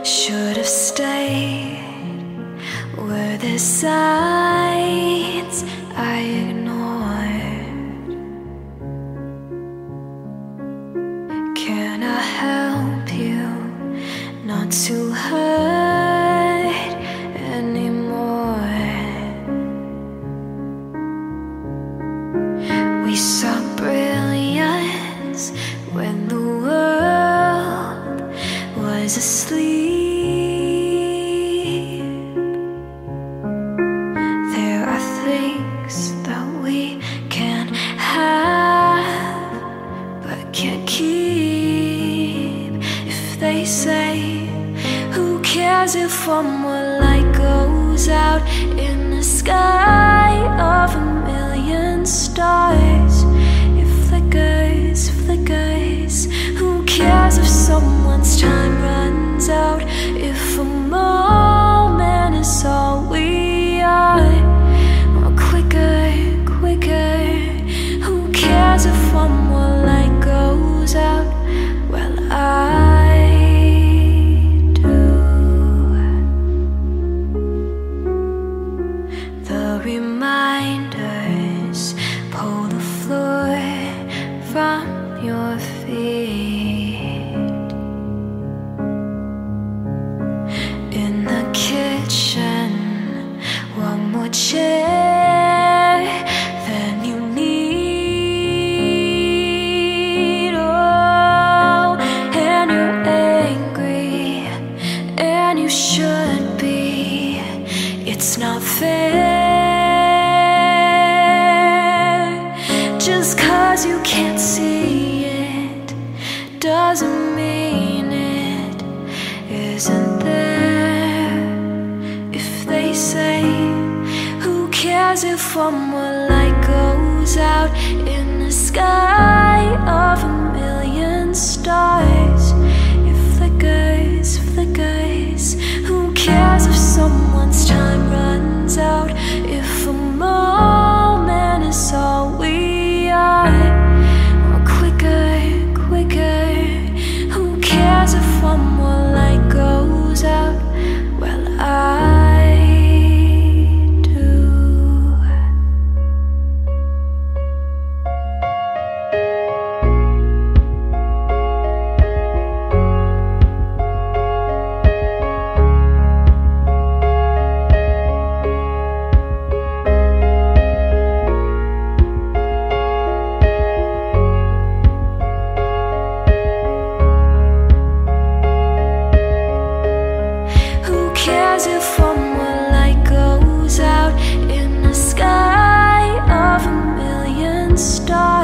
Should have stayed. Were there signs I ignored? Can I help you not to hurt anymore? We saw brilliance when the world was asleep. If one more light goes out in the sky of a million stars, it flickers, flickers. Who cares if someone's time runs out? If a moment is all we are, or quicker, quicker. Who cares if one more light goes out? Well, reminders pull the floor from your feet. In the kitchen, one more chair than you need. Oh, and you're angry, and you should be. It's not fair. Just 'cause you can't see it doesn't mean it isn't there. If they say, who cares if one more light goes out in the sky of a million stars? It flickers, flickers. Who cares if someone's time runs out? If a moment is all we are, or quicker, quicker. Who cares if one more light goes out? Well, I do. If one more light goes out in the sky of a million stars.